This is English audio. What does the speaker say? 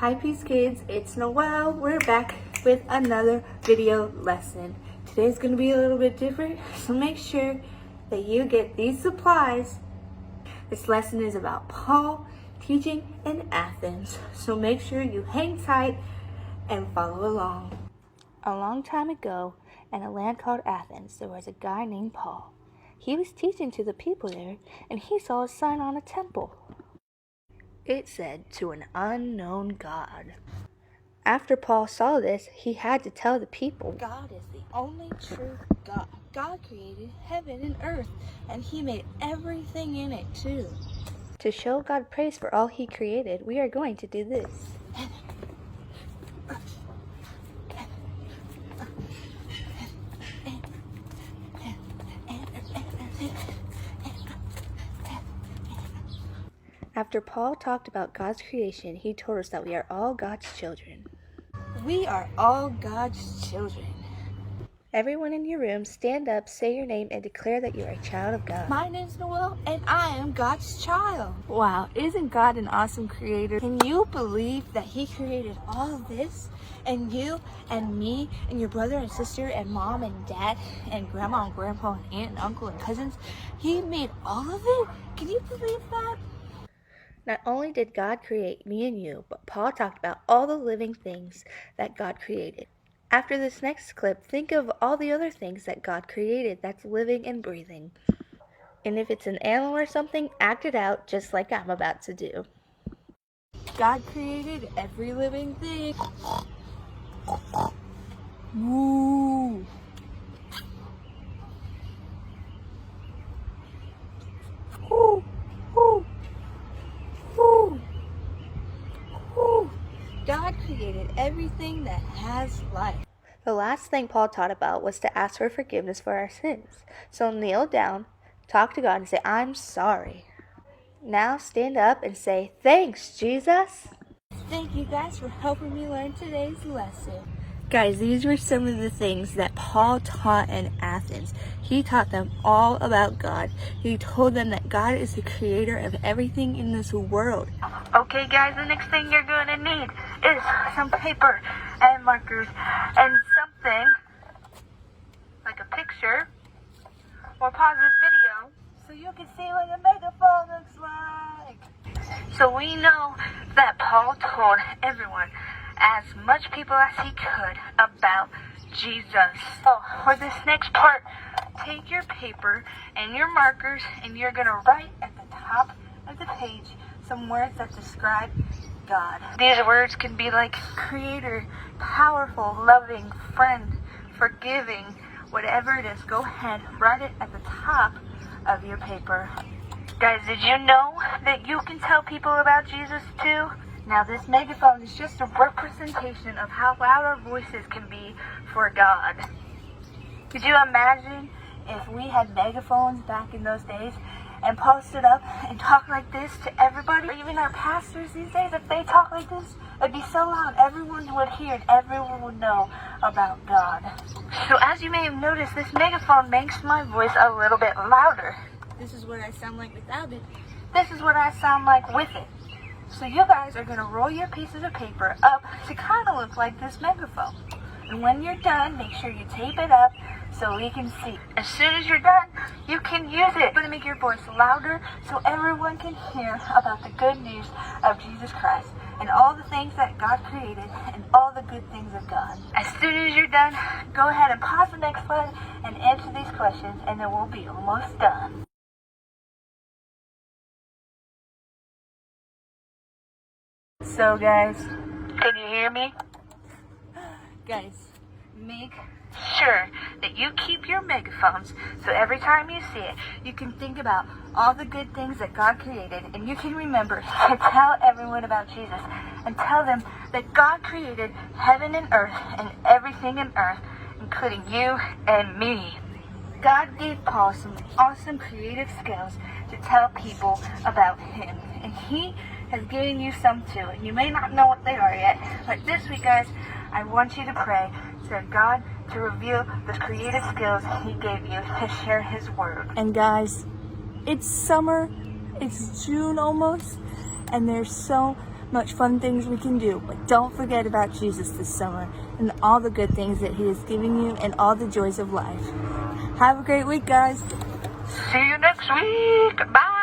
Hi Peace Kids, it's Noelle. We're back with another video lesson. Today's going to be a little bit different, so make sure that you get these supplies. This lesson is about Paul teaching in Athens, so make sure you hang tight and follow along. A long time ago, in a land called Athens, there was a guy named Paul. He was teaching to the people there, and he saw a sign on a temple. It said, "To an unknown God." After Paul saw this, he had to tell the people, God is the only true God. God created heaven and earth, and he made everything in it too. To show God praise for all he created, we are going to do this. After Paul talked about God's creation, he told us that we are all God's children. We are all God's children. Everyone in your room, stand up, say your name, and declare that you are a child of God. My name's Noelle, and I am God's child. Wow, isn't God an awesome creator? Can you believe that he created all of this? And you, and me, and your brother and sister, and mom, and dad, and grandma, and grandpa, and aunt, and uncle, and cousins? He made all of it? Can you believe that? Not only did God create me and you, but Paul talked about all the living things that God created. After this next clip, think of all the other things that God created that's living and breathing. And if it's an animal or something, act it out just like I'm about to do. God created every living thing. Woo! Woo! Woo! Woo! Woo! God created everything that has life. The last thing Paul taught about was to ask for forgiveness for our sins. So kneel down, talk to God, and say, I'm sorry. Now stand up and say, thanks, Jesus. Thank you guys for helping me learn today's lesson. Guys, these were some of the things that Paul taught in Athens. He taught them all about God. He told them that God is the creator of everything in this world. Okay guys, the next thing you're going to need is some paper and markers and something like a picture, or pause this video so you can see what a megaphone looks like. So we know that Paul told everyone, as much people as he could, about Jesus. So for this next part, take your paper and your markers and you're going to write at the top of the page some words that describe God. These words can be like creator, powerful, loving, friend, forgiving, whatever it is. Go ahead, write it at the top of your paper. Guys, did you know that you can tell people about Jesus too? Now this megaphone is just a representation of how loud our voices can be for God. Could you imagine if we had megaphones back in those days and posted up and talk like this to everybody? Or even our pastors these days, if they talk like this, it'd be so loud everyone would hear and everyone would know about God. So as you may have noticed, this megaphone makes my voice a little bit louder. This is what I sound like without it. This is what I sound like with it. So you guys are going to roll your pieces of paper up to kind of look like this megaphone. And when you're done, make sure you tape it up so we can see. As soon as you're done, you can use it. You're going to make your voice louder so everyone can hear about the good news of Jesus Christ and all the things that God created and all the good things of God. As soon as you're done, go ahead and pause the next slide and answer these questions, and then we'll be almost done. So guys, can you hear me? Guys, make sure that you keep your megaphones so every time you see it, you can think about all the good things that God created, and you can remember to tell everyone about Jesus and tell them that God created heaven and earth and everything in earth, including you and me. God gave Paul some awesome creative skills to tell people about him, and he has given you some too, and you may not know what they are yet, but this week guys, I want you to pray to God to reveal the creative skills he gave you to share his word. And guys, it's summer, it's June almost, and there's so much fun things we can do, but don't forget about Jesus this summer and all the good things that he is giving you and all the joys of life. Have a great week, guys. See you next week. Bye.